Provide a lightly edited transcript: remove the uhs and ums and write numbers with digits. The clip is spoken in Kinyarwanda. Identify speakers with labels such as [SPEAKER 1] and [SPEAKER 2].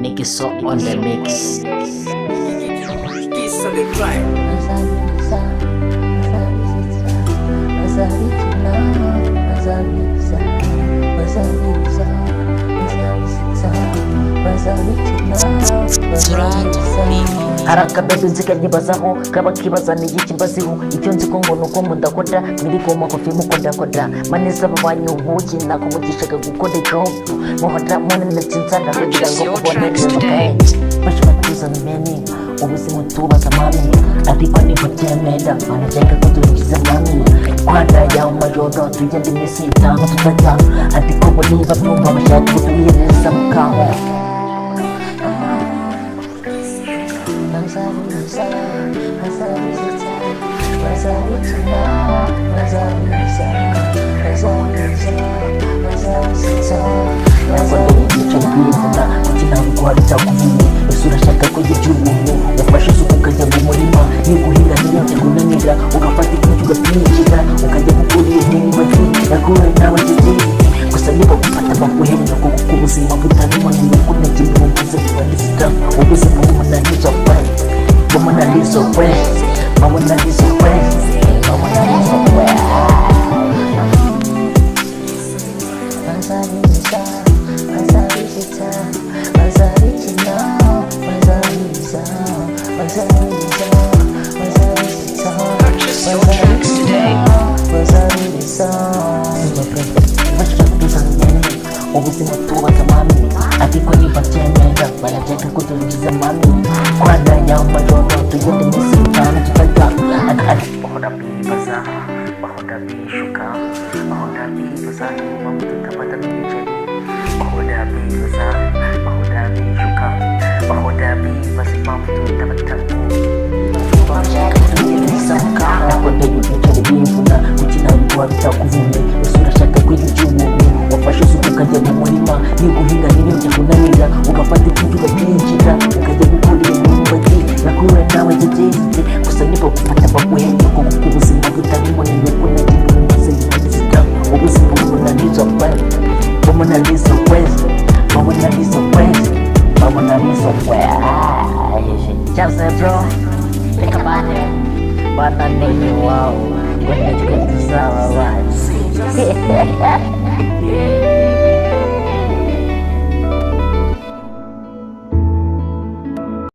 [SPEAKER 1] Nicky So on the mix.
[SPEAKER 2] Kiss on the track.
[SPEAKER 1] Haraka baby nzikanyibazaho kaba kibaza ni iki mbaziho icyo nzi ko ngo nuko mudakoda mwiri ko makofi mukodakoda maneza babanyubuki nako mugishaga gukora job muhoda mwana natsinzana kugira ngo kubone kakaye bashaka kuzana meni ubuzima tubaza mami ariko niba byemera banajyaga kudukiza mami kwanda ya majodo tugende imisi itanu tutajya ariko bo niba byumva bashaka kuduhereza mukaho urashaka kugira ubuntu ufashe isuku ukajya mu murima niguhinga ntiyajya kunanira ugafata ikintu ugapinjira ukajya gukura ibihingwa yakura n'abagezi gusa niba gufata baguhenda kuko ubuzima butarimo ni uko nagira umuvuze kubanisita ubuzima bumunanizo kwe bumunanizo kwe bumunanizo kwe bumunanizo kwe ubuzima tubaza mami ariko niba byemera barajyaga kudukiza mami kwanda ya majodo tugende imisi itanu tutajya bahora bibaza bahora bishuka bahora bibaza impamvu tutafata n'ibiceri bahora bibaza bahora bishuka bahora bibaza impamvu tutabatamo ntabwo ndagutecere bimvuna gukina bikuba bitakuvune ese urashaka kwigira ubuntu wafashe isuku ukajya mu murima niguhinga ntibijya kunanira ugafata ikintu ugapinjira ukajya gukura imyumbati nakura nawe jegeze gusa niba gufata baguhenda kuko ubuzima butarimo ni uko nagira umuze perezida ubuzima bumunanizo kwe bumunanizo kwe bumunanizo kwe bumunanizo kwe cyase bro reka bane bana nini wao wenda tukazaba basi